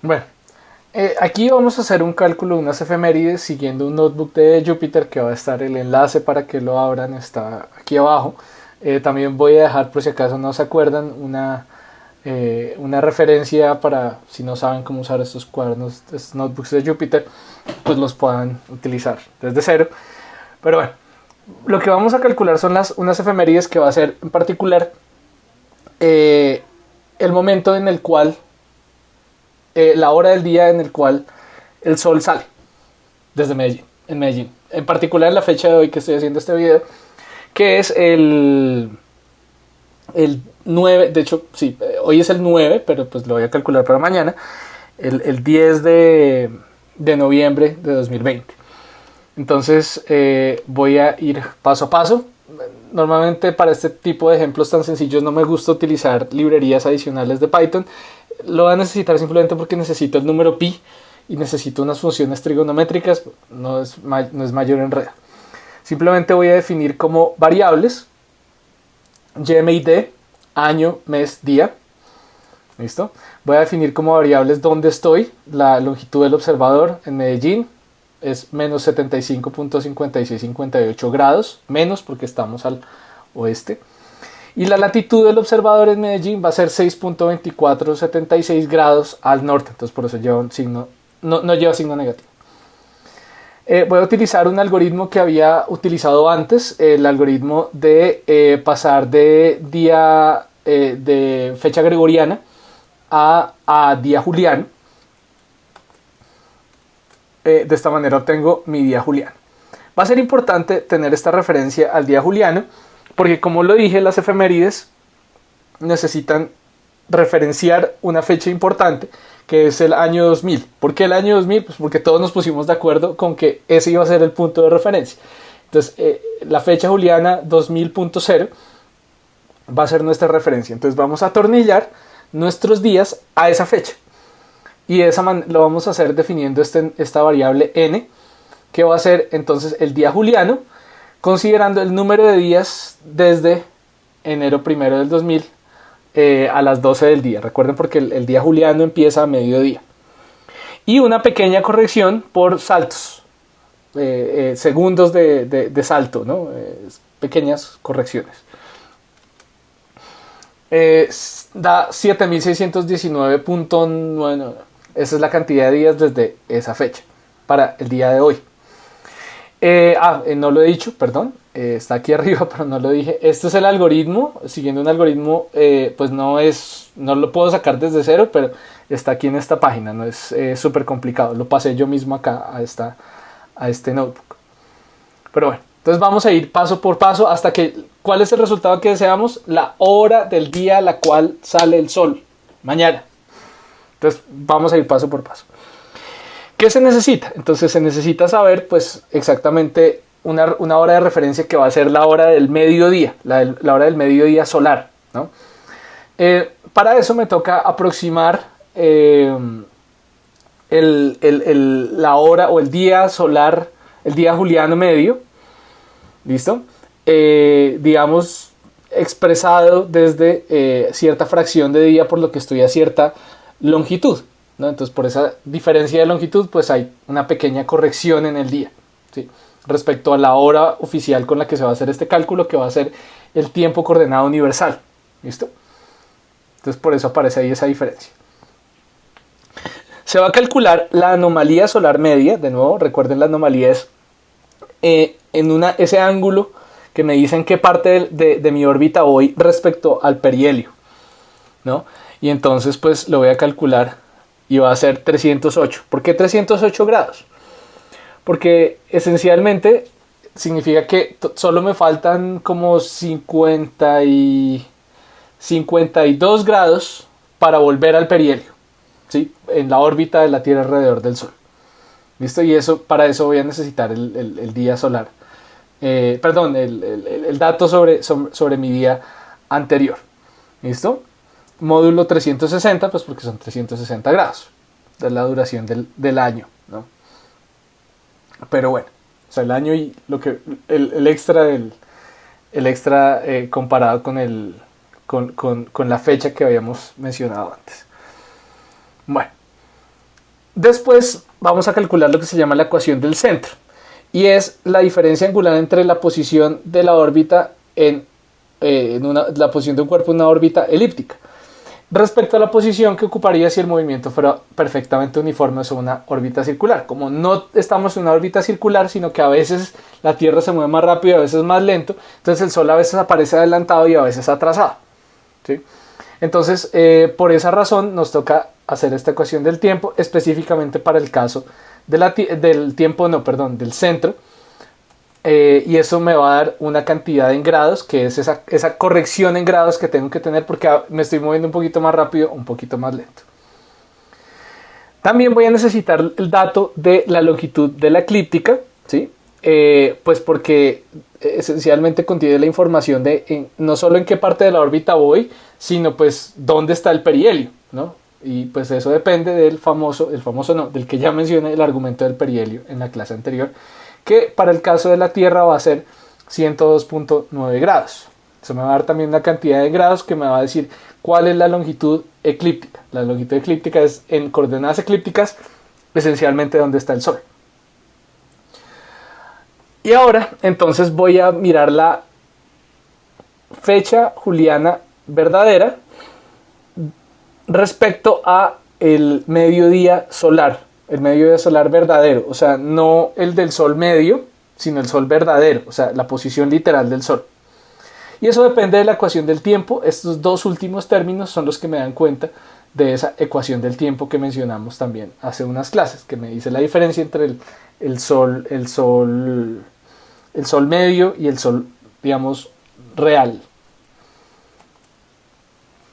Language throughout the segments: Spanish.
Bueno, aquí vamos a hacer un cálculo de unas efemérides siguiendo un notebook de Jupyter que va a estar el enlace para que lo abran, está aquí abajo. También voy a dejar, por si acaso no se acuerdan, una referencia para si no saben cómo usar estos cuadernos, estos notebooks de Jupyter, pues los puedan utilizar desde cero. Pero bueno, lo que vamos a calcular son unas efemérides que va a ser en particular eh, el momento en el cual, la hora del día en el cual el sol sale desde Medellín, en Medellín. En particular la fecha de hoy que estoy haciendo este video, que es el 9, de hecho, sí, hoy es el 9, pero pues lo voy a calcular para mañana, el 10 de noviembre de 2020. Entonces voy a ir paso a paso. Normalmente para este tipo de ejemplos tan sencillos no me gusta utilizar librerías adicionales de Python. Lo voy a necesitar simplemente porque necesito el número pi y necesito unas funciones trigonométricas. No es mayor enredo. Simplemente voy a definir como variables YMID, año, mes, día. ¿Listo? Voy a definir como variables dónde estoy, la longitud del observador en Medellín es menos 75.5658 grados, menos porque estamos al oeste. Y la latitud del observador en Medellín va a ser 6.2476 grados al norte, entonces por eso lleva un signo, no lleva signo negativo. Voy a utilizar un algoritmo que había utilizado antes, el algoritmo de pasar de día, de fecha gregoriana a día juliano. De esta manera obtengo mi día juliano. Va a ser importante tener esta referencia al día juliano porque, como lo dije, las efemérides necesitan referenciar una fecha importante que es el año 2000. ¿Por qué el año 2000? Pues porque todos nos pusimos de acuerdo con que ese iba a ser el punto de referencia. Entonces, la fecha juliana 2000.0 va a ser nuestra referencia. Entonces, vamos a atornillar nuestros días a esa fecha. Y de esa manera lo vamos a hacer definiendo esta variable n, que va a ser entonces el día juliano, considerando el número de días desde enero 1 del 2000 a las 12 del día. Recuerden, porque el día juliano empieza a mediodía. Y una pequeña corrección por saltos, segundos de salto, ¿no? Pequeñas correcciones. Da 7619.9. Esa es la cantidad de días desde esa fecha para el día de hoy. No lo he dicho, perdón. Está aquí arriba, pero no lo dije. Este es el algoritmo. Siguiendo un algoritmo, pues no lo puedo sacar desde cero, pero está aquí en esta página. No es súper complicado. Lo pasé yo mismo acá a este notebook. Pero bueno, entonces vamos a ir paso por paso hasta que... ¿Cuál es el resultado que deseamos? La hora del día a la cual sale el sol. Mañana. Entonces vamos a ir paso por paso. ¿Qué se necesita? Entonces se necesita saber pues exactamente una hora de referencia que va a ser la hora del mediodía, la hora del mediodía solar, ¿no? Para eso me toca aproximar la hora o el día solar, el día juliano medio, ¿listo? Digamos, expresado desde cierta fracción de día, por lo que estoy a cierta longitud, ¿no? Entonces, por esa diferencia de longitud, pues hay una pequeña corrección en el día, ¿sí? Respecto a la hora oficial con la que se va a hacer este cálculo, que va a ser el tiempo coordenado universal. ¿Listo? Entonces, por eso aparece ahí esa diferencia. Se va a calcular la anomalía solar media. De nuevo, recuerden, la anomalía es ese ángulo que me dice en qué parte de mi órbita voy respecto al perihelio, ¿no? Y entonces, pues lo voy a calcular y va a ser 308. ¿Por qué 308 grados? Porque esencialmente significa que solo me faltan como 52 grados para volver al perihelio, ¿sí? En la órbita de la Tierra alrededor del Sol. ¿Listo? Y para eso voy a necesitar el día solar. Perdón, el dato sobre mi día anterior. ¿Listo? Módulo 360, pues porque son 360 grados. Es la duración del año, ¿no? Pero bueno, o sea, el año y el extra comparado con la fecha que habíamos mencionado antes. Bueno, Después vamos a calcular lo que se llama la ecuación del centro, y es la diferencia angular entre la posición de la órbita la posición de un cuerpo en una órbita elíptica respecto a la posición que ocuparía si el movimiento fuera perfectamente uniforme sobre una órbita circular. Como no estamos en una órbita circular, sino que a veces la Tierra se mueve más rápido y a veces más lento, entonces el Sol a veces aparece adelantado y a veces atrasado, ¿sí? Entonces, por esa razón nos toca hacer esta ecuación del tiempo, específicamente para el caso del centro, y eso me va a dar una cantidad en grados, que es esa corrección en grados que tengo que tener porque me estoy moviendo un poquito más rápido, un poquito más lento. También voy a necesitar el dato de la longitud de la eclíptica, ¿sí? Pues porque esencialmente contiene la información de no solo en qué parte de la órbita voy, sino pues dónde está el perihelio, ¿no? Y pues eso depende del del que ya mencioné, el argumento del perihelio en la clase anterior, que para el caso de la Tierra va a ser 102.9 grados. Eso me va a dar también una cantidad de grados que me va a decir cuál es la longitud eclíptica. La longitud eclíptica es en coordenadas eclípticas, esencialmente donde está el Sol. Y ahora entonces voy a mirar la fecha juliana verdadera respecto a el mediodía solar, el mediodía solar verdadero, o sea, no el del Sol medio, sino el Sol verdadero, o sea, la posición literal del Sol. Y eso depende de la ecuación del tiempo. Estos dos últimos términos son los que me dan cuenta de esa ecuación del tiempo que mencionamos también hace unas clases, que me dice la diferencia entre el sol medio y el Sol, digamos, real.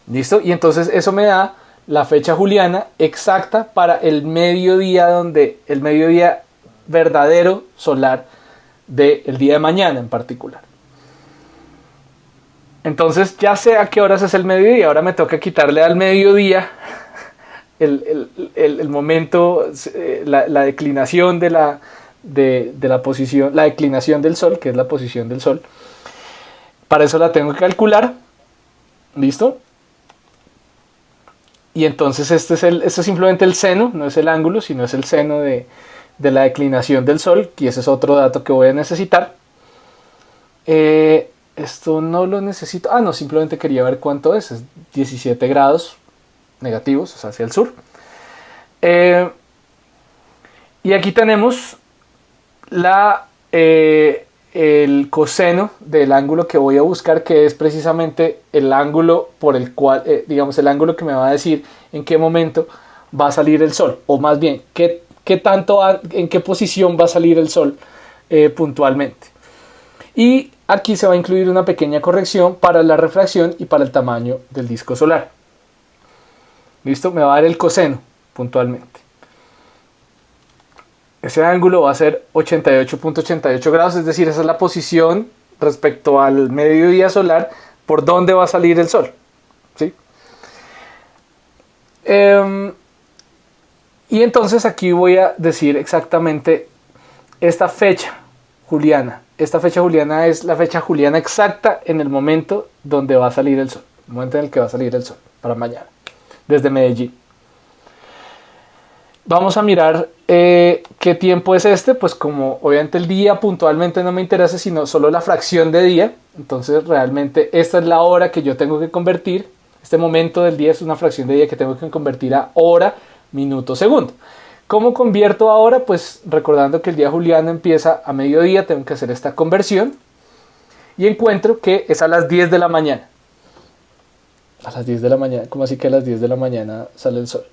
¿Listo? Y entonces eso me da la fecha juliana exacta para el mediodía verdadero solar del día de mañana en particular. Entonces ya sé a qué horas es el mediodía. Ahora me toca quitarle al mediodía el momento, la declinación de la posición, la declinación del Sol, que es la posición del Sol. Para eso la tengo que calcular. ¿Listo? Y entonces esto es simplemente el seno, no es el ángulo, sino es el seno de la declinación del Sol, y ese es otro dato que voy a necesitar. Esto no lo necesito, no, simplemente quería ver cuánto es 17 grados negativos, o sea, hacia el sur. Y aquí tenemos el coseno del ángulo que voy a buscar, que es precisamente el ángulo por el cual, digamos, el ángulo que me va a decir en qué momento va a salir el Sol, o más bien, en qué posición va a salir el Sol puntualmente. Y aquí se va a incluir una pequeña corrección para la refracción y para el tamaño del disco solar. ¿Listo? Me va a dar el coseno puntualmente. Ese ángulo va a ser 88.88 grados, es decir, esa es la posición respecto al mediodía solar por donde va a salir el Sol, ¿sí? Y entonces aquí voy a decir exactamente esta fecha juliana. Esta fecha juliana es la fecha juliana exacta en el momento donde va a salir el Sol, el momento en el que va a salir el Sol para mañana, desde Medellín. Vamos a mirar qué tiempo es este, pues como obviamente el día puntualmente no me interesa, sino solo la fracción de día. Entonces realmente esta es la hora que yo tengo que convertir. Este momento del día es una fracción de día que tengo que convertir a hora, minuto, segundo. ¿Cómo convierto a hora? Pues recordando que el día juliano empieza a mediodía, tengo que hacer esta conversión y encuentro que es a las 10 de la mañana. A las 10 de la mañana, ¿cómo así que a las 10 de la mañana sale el Sol?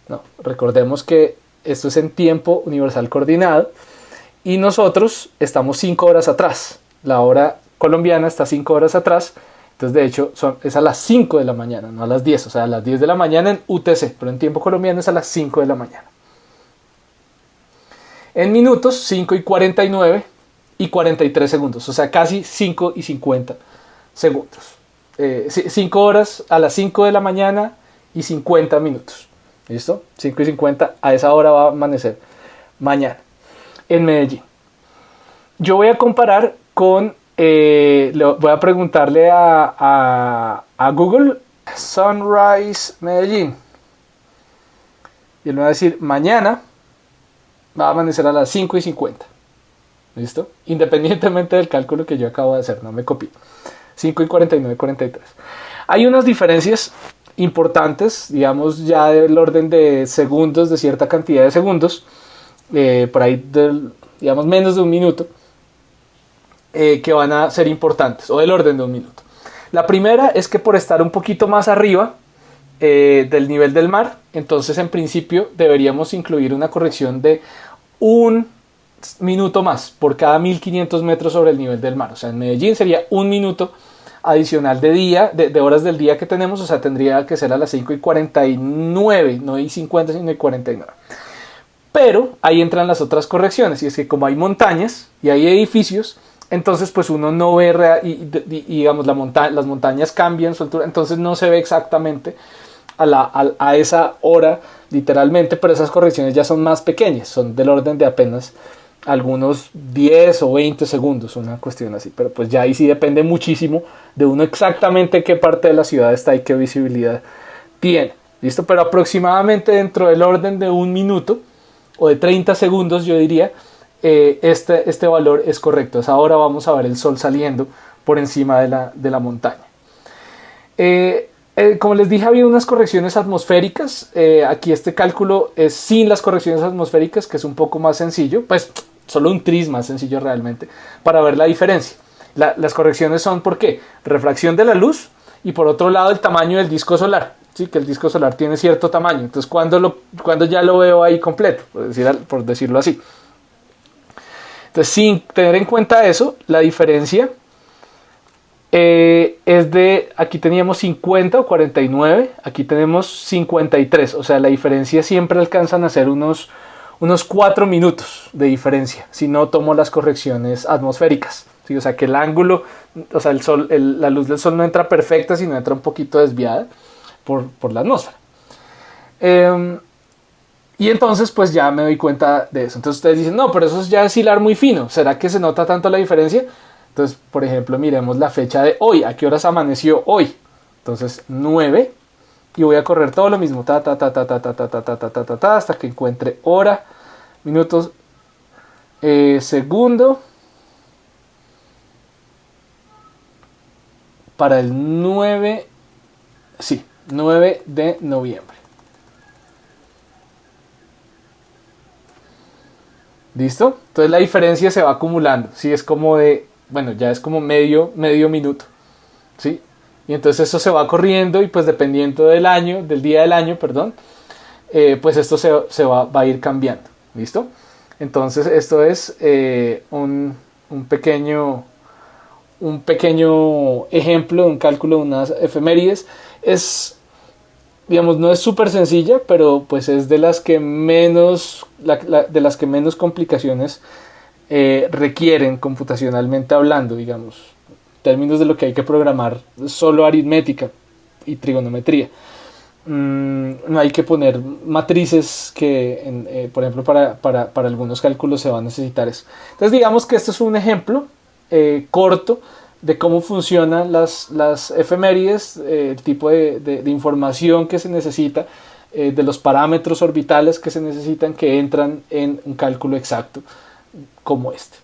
No, recordemos que esto es en tiempo universal coordinado y nosotros estamos 5 horas atrás. La hora colombiana está 5 horas atrás. Entonces, de hecho, es a las 5 de la mañana, no a las 10. O sea, a las 10 de la mañana en UTC, pero en tiempo colombiano es a las 5 de la mañana. En minutos, 5 y 49 y 43 segundos. O sea, casi 5 y 50 segundos. 5 horas a las 5 de la mañana y 50 minutos. ¿Listo? 5 y 50, a esa hora va a amanecer mañana en Medellín. Yo voy a comparar con, voy a preguntarle a Google Sunrise Medellín. y él me va a decir, mañana va a amanecer a las 5:50. ¿Listo? Independientemente del cálculo que yo acabo de hacer, no me copio. 5:49, 43. Hay unas diferencias importantes, digamos ya del orden de segundos, de cierta cantidad de segundos, por ahí digamos menos de un minuto, que van a ser importantes, o del orden de un minuto. La primera es que por estar un poquito más arriba del nivel del mar, entonces en principio deberíamos incluir una corrección de un minuto más por cada 1500 metros sobre el nivel del mar. O sea, en Medellín sería un minuto adicional de horas del día que tenemos, o sea, tendría que ser a las 5:49, no y 50, sino y 49. Pero ahí entran las otras correcciones, y es que como hay montañas y hay edificios, entonces pues uno no ve y digamos las montañas cambian su altura, entonces no se ve exactamente a esa hora literalmente, pero esas correcciones ya son más pequeñas, son del orden de apenas algunos 10 o 20 segundos, una cuestión así, pero pues ya ahí sí depende muchísimo de uno exactamente qué parte de la ciudad está y qué visibilidad tiene, ¿listo? Pero aproximadamente dentro del orden de un minuto o de 30 segundos yo diría, este valor es correcto. Ahora vamos a ver el sol saliendo por encima de la montaña. Como les dije, había unas correcciones atmosféricas. Aquí este cálculo es sin las correcciones atmosféricas, que es un poco más sencillo, pues solo un tris más sencillo realmente, para ver la diferencia. Las correcciones son, ¿por qué? Refracción de la luz y por otro lado el tamaño del disco solar. Sí, que el disco solar tiene cierto tamaño. Entonces, cuando ya lo veo ahí completo, por decirlo así. Entonces, sin tener en cuenta eso, la diferencia es de, aquí teníamos 50 o 49, aquí tenemos 53, o sea, la diferencia siempre alcanzan a ser unos 4 minutos de diferencia, si no tomo las correcciones atmosféricas, ¿sí? O sea, que el ángulo, o sea, la luz del sol no entra perfecta, sino entra un poquito desviada por la atmósfera. Y entonces pues ya me doy cuenta de eso. Entonces ustedes dicen, no, pero eso ya es hilar muy fino, ¿será que se nota tanto la diferencia? Entonces, por ejemplo, miremos la fecha de hoy. ¿A qué horas amaneció hoy? Entonces, 9. Y voy a correr todo lo mismo. Hasta que encuentre hora, minutos, segundo. Para el 9. Sí, 9 de noviembre. ¿Listo? Entonces la diferencia se va acumulando. Sí, es como bueno, ya es como medio minuto, ¿sí? Y entonces eso se va corriendo y pues dependiendo del día del año, perdón, pues esto se va a ir cambiando, ¿listo? Entonces esto es un pequeño ejemplo, un cálculo de unas efemérides. Digamos, no es súper sencilla, pero pues es de las que menos complicaciones requieren computacionalmente hablando, digamos, en términos de lo que hay que programar, solo aritmética y trigonometría. No hay que poner matrices que, por ejemplo, para algunos cálculos se va a necesitar eso. Entonces digamos que este es un ejemplo corto de cómo funcionan las efemérides, el tipo de información que se necesita, de los parámetros orbitales que se necesitan, que entran en un cálculo exacto como este.